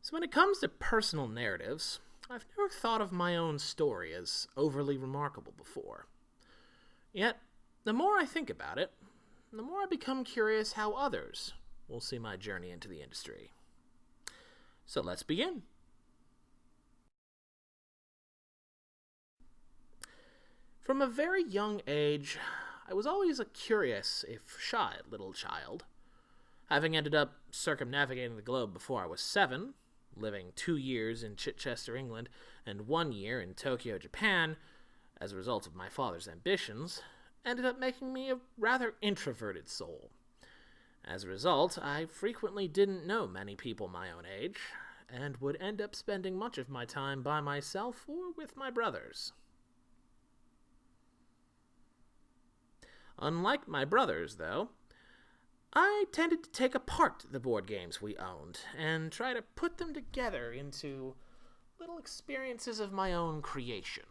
So when it comes to personal narratives, I've never thought of my own story as overly remarkable before. Yet, the more I think about it, the more I become curious how others will see my journey into the industry. So let's begin. From a very young age, I was always a curious, if shy, little child. Having ended up circumnavigating the globe before I was 7, living 2 years in Chichester, England, and 1 year in Tokyo, Japan, as a result of my father's ambitions, ended up making me a rather introverted soul. As a result, I frequently didn't know many people my own age, and would end up spending much of my time by myself or with my brothers. Unlike my brothers, though, I tended to take apart the board games we owned and try to put them together into little experiences of my own creation.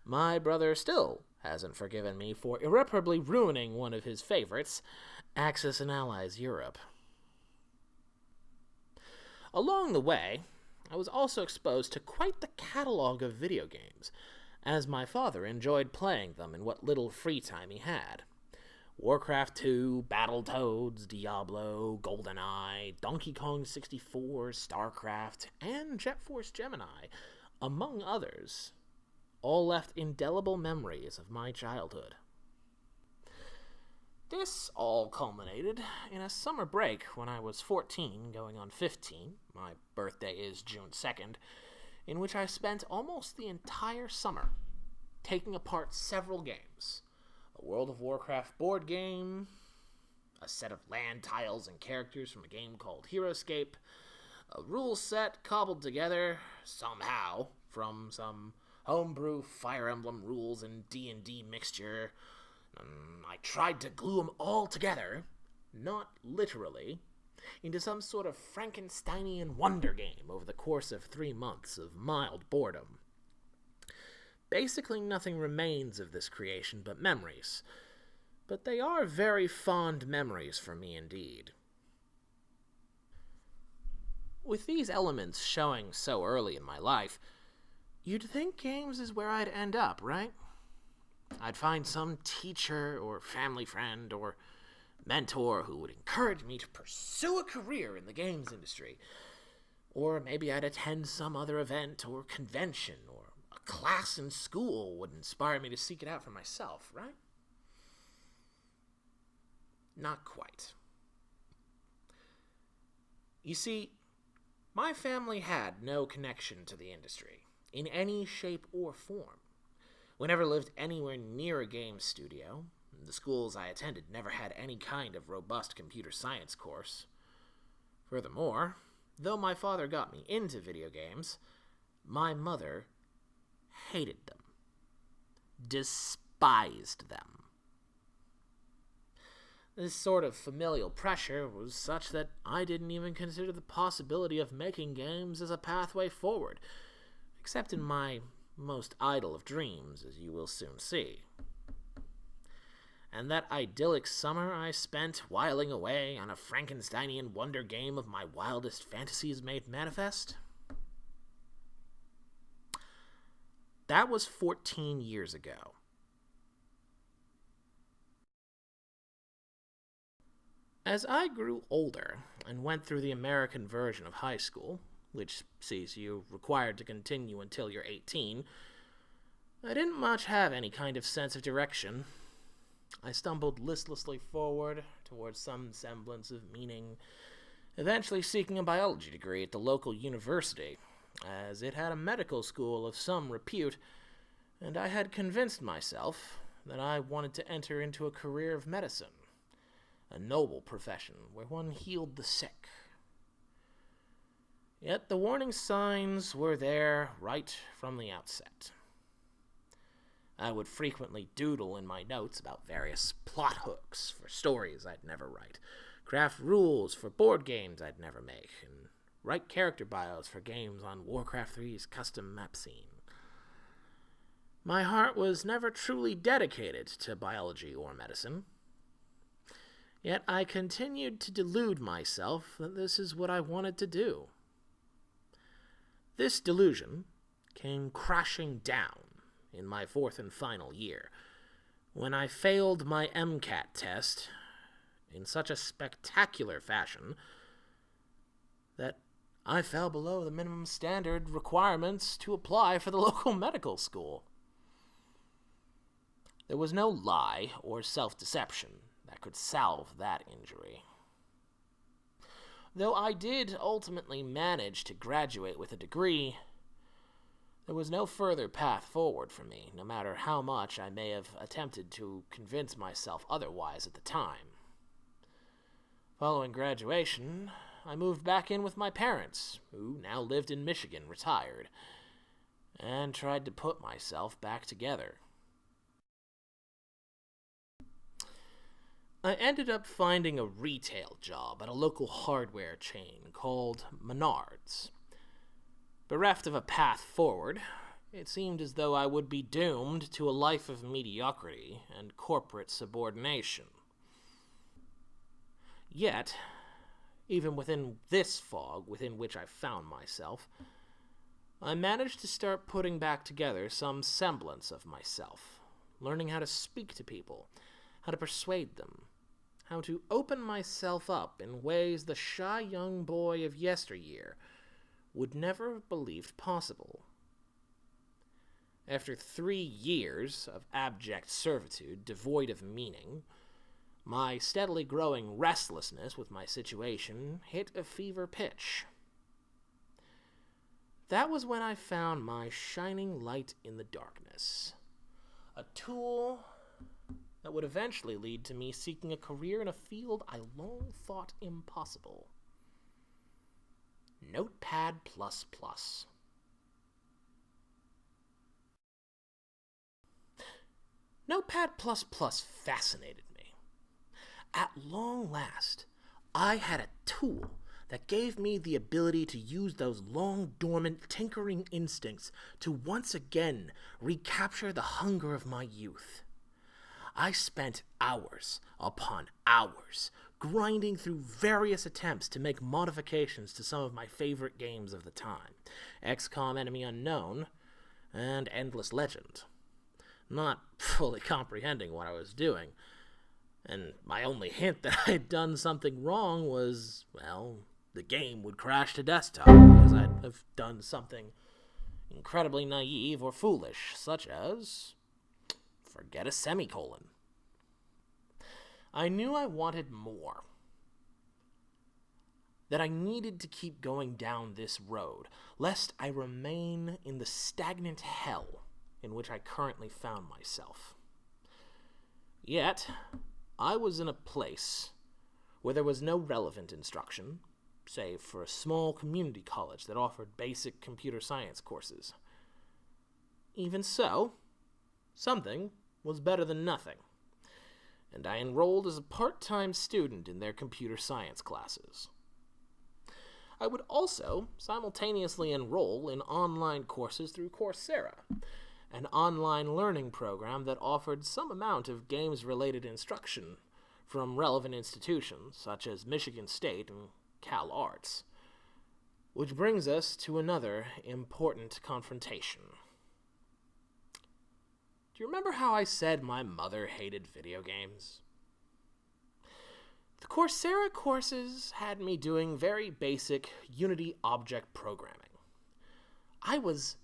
My brother still hasn't forgiven me for irreparably ruining one of his favorites, Axis and Allies Europe. Along the way, I was also exposed to quite the catalog of video games, as my father enjoyed playing them in what little free time he had. Warcraft 2, Battletoads, Diablo, GoldenEye, Donkey Kong 64, StarCraft, and Jet Force Gemini, among others, all left indelible memories of my childhood. This all culminated in a summer break when I was 14, going on 15, my birthday is June 2nd, in which I spent almost the entire summer taking apart several games. A World of Warcraft board game, a set of land tiles and characters from a game called HeroScape, a rule set cobbled together somehow from some homebrew Fire Emblem rules and D&D mixture. I tried to glue them all together, not literally, into some sort of Frankensteinian wonder game over the course of 3 months of mild boredom. Basically nothing remains of this creation but memories, but they are very fond memories for me indeed. With these elements showing so early in my life, you'd think games is where I'd end up, right? I'd find some teacher or family friend or mentor who would encourage me to pursue a career in the games industry. Or maybe I'd attend some other event or convention, or a class in school would inspire me to seek it out for myself, right? Not quite. You see, my family had no connection to the industry, in any shape or form. We never lived anywhere near a game studio. The schools I attended never had any kind of robust computer science course. Furthermore, though my father got me into video games, my mother hated them, despised them. This sort of familial pressure was such that I didn't even consider the possibility of making games as a pathway forward, except in my most idle of dreams, as you will soon see. And that idyllic summer I spent whiling away on a Frankensteinian wonder game of my wildest fantasies made manifest? That was 14 years ago. As I grew older and went through the American version of high school, which sees you required to continue until you're 18, I didn't much have any kind of sense of direction. I stumbled listlessly forward towards some semblance of meaning, eventually seeking a biology degree at the local university, as it had a medical school of some repute, and I had convinced myself that I wanted to enter into a career of medicine, a noble profession where one healed the sick. Yet the warning signs were there right from the outset. I would frequently doodle in my notes about various plot hooks for stories I'd never write, craft rules for board games I'd never make, and write character bios for games on Warcraft 3's custom map scene. My heart was never truly dedicated to biology or medicine. Yet I continued to delude myself that this is what I wanted to do. This delusion came crashing down in my fourth and final year, when I failed my MCAT test in such a spectacular fashion that I fell below the minimum standard requirements to apply for the local medical school. There was no lie or self-deception that could salve that injury. Though I did ultimately manage to graduate with a degree, there was no further path forward for me, no matter how much I may have attempted to convince myself otherwise at the time. Following graduation, I moved back in with my parents, who now lived in Michigan, retired, and tried to put myself back together. I ended up finding a retail job at a local hardware chain called Menards. Bereft of a path forward, it seemed as though I would be doomed to a life of mediocrity and corporate subordination. Yet, even within this fog within which I found myself, I managed to start putting back together some semblance of myself, learning how to speak to people, how to persuade them, how to open myself up in ways the shy young boy of yesteryear would never have believed possible. After 3 years of abject servitude devoid of meaning, my steadily growing restlessness with my situation hit a fever pitch. That was when I found my shining light in the darkness, a tool that would eventually lead to me seeking a career in a field I long thought impossible. Notepad++. Notepad++ fascinated me. At long last, I had a tool that gave me the ability to use those long-dormant tinkering instincts to once again recapture the hunger of my youth. I spent hours upon hours grinding through various attempts to make modifications to some of my favorite games of the time, XCOM Enemy Unknown and Endless Legend, not fully comprehending what I was doing. And my only hint that I had done something wrong was, well, the game would crash to desktop because I'd have done something incredibly naive or foolish, such as forget a semicolon. I knew I wanted more, that I needed to keep going down this road, lest I remain in the stagnant hell in which I currently found myself. Yet, I was in a place where there was no relevant instruction, save for a small community college that offered basic computer science courses. Even so, something was better than nothing, and I enrolled as a part-time student in their computer science classes. I would also simultaneously enroll in online courses through Coursera, an online learning program that offered some amount of games-related instruction from relevant institutions such as Michigan State and Cal Arts. Which brings us to another important confrontation. Do you remember how I said my mother hated video games? The Coursera courses had me doing very basic Unity object programming. I was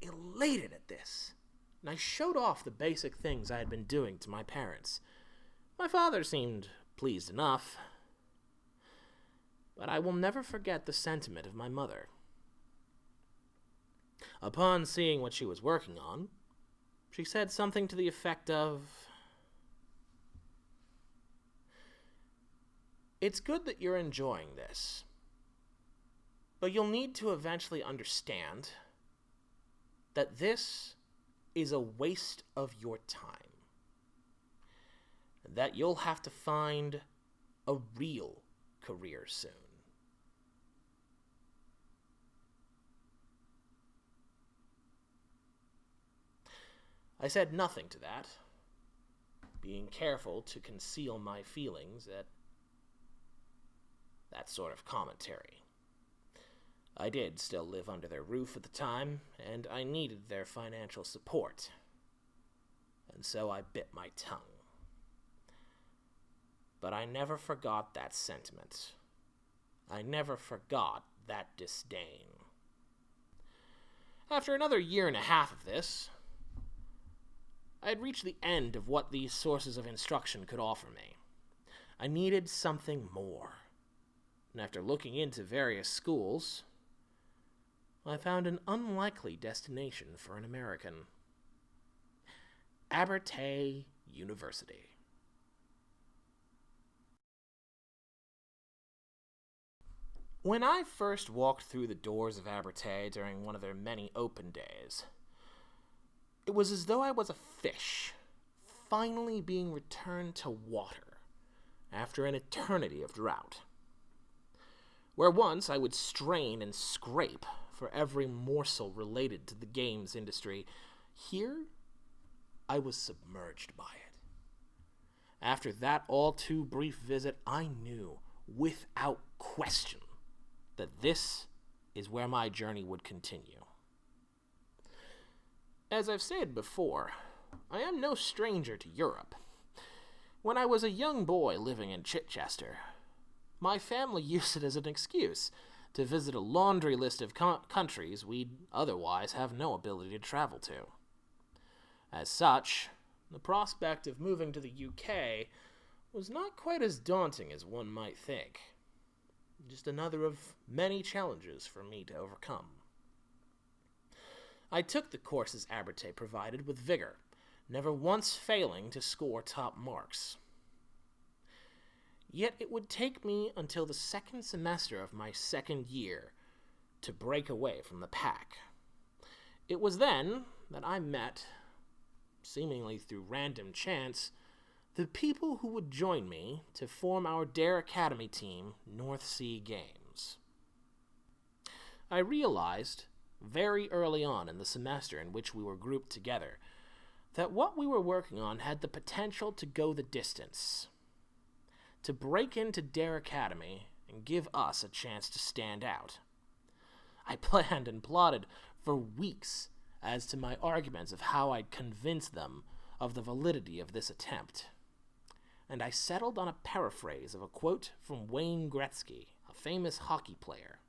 elated at this, and I showed off the basic things I had been doing to my parents. My father seemed pleased enough, but I will never forget the sentiment of my mother. Upon seeing what she was working on, she said something to the effect of, "It's good that you're enjoying this, but you'll need to eventually understand that this is a waste of your time, that you'll have to find a real career soon." I said nothing to that, being careful to conceal my feelings at that sort of commentary. I did still live under their roof at the time, and I needed their financial support. And so I bit my tongue. But I never forgot that sentiment. I never forgot that disdain. After another year and a half of this, I had reached the end of what these sources of instruction could offer me. I needed something more. And after looking into various schools, I found an unlikely destination for an American. Abertay University. When I first walked through the doors of Abertay during one of their many open days, it was as though I was a fish, finally being returned to water after an eternity of drought. Where once I would strain and scrape for every morsel related to the games industry, here I was submerged by it. After that all-too-brief visit, I knew, without question, that this is where my journey would continue. As I've said before, I am no stranger to Europe. When I was a young boy living in Chichester, my family used it as an excuse to visit a laundry list of countries we'd otherwise have no ability to travel to. As such, the prospect of moving to the UK was not quite as daunting as one might think. Just another of many challenges for me to overcome. I took the courses Abertay provided with vigor, never once failing to score top marks. Yet it would take me until the second semester of my second year to break away from the pack. It was then that I met, seemingly through random chance, the people who would join me to form our Dare Academy team, North Sea Games. I realized very early on in the semester in which we were grouped together that what we were working on had the potential to go the distance, to break into Dare Academy and give us a chance to stand out. I planned and plotted for weeks as to my arguments of how I'd convince them of the validity of this attempt. And I settled on a paraphrase of a quote from Wayne Gretzky, a famous hockey player.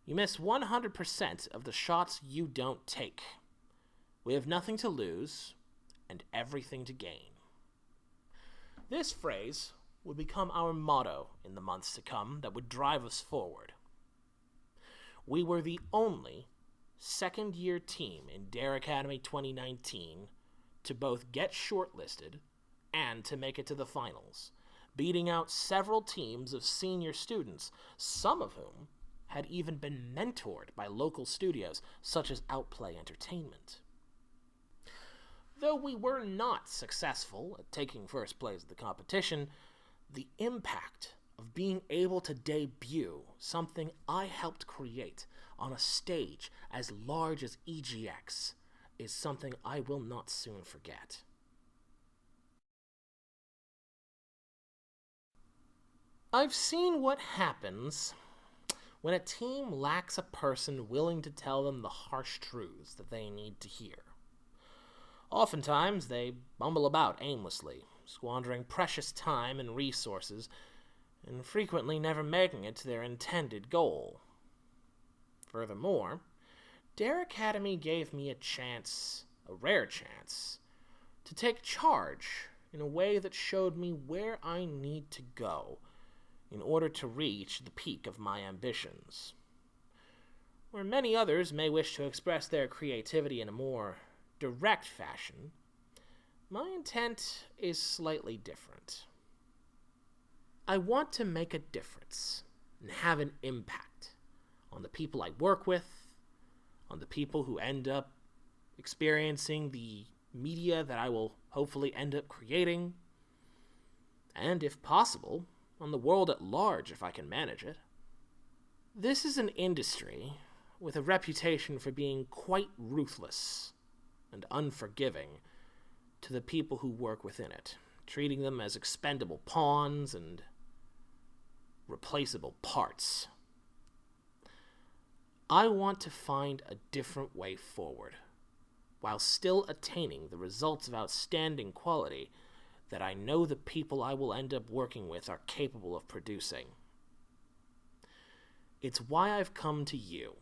"You miss 100% of the shots you don't take. We have nothing to lose and everything to gain." This phrase would become our motto in the months to come that would drive us forward. We were the only second-year team in Dare Academy 2019 to both get shortlisted and to make it to the finals, beating out several teams of senior students, some of whom had even been mentored by local studios such as Outplay Entertainment. Though we were not successful at taking first place at the competition, the impact of being able to debut something I helped create on a stage as large as EGX is something I will not soon forget. I've seen what happens when a team lacks a person willing to tell them the harsh truths that they need to hear. Oftentimes, they bumble about aimlessly, squandering precious time and resources, and frequently never making it to their intended goal. Furthermore, Dare Academy gave me a chance, a rare chance, to take charge in a way that showed me where I need to go in order to reach the peak of my ambitions. Where many others may wish to express their creativity in a more direct fashion, my intent is slightly different. I want to make a difference and have an impact on the people I work with, on the people who end up experiencing the media that I will hopefully end up creating, and if possible, on the world at large if I can manage it. This is an industry with a reputation for being quite ruthless and unforgiving to the people who work within it, treating them as expendable pawns and replaceable parts. I want to find a different way forward, while still attaining the results of outstanding quality that I know the people I will end up working with are capable of producing. It's why I've come to you.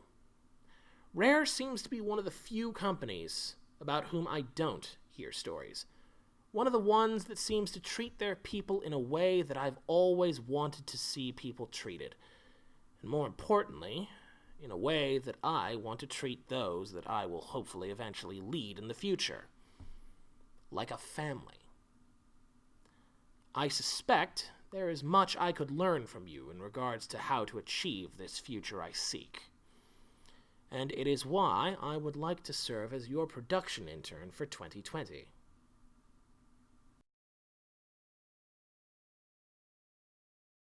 Rare seems to be one of the few companies about whom I don't hear stories. One of the ones that seems to treat their people in a way that I've always wanted to see people treated. And more importantly, in a way that I want to treat those that I will hopefully eventually lead in the future. Like a family. I suspect there is much I could learn from you in regards to how to achieve this future I seek. And it is why I would like to serve as your production intern for 2020.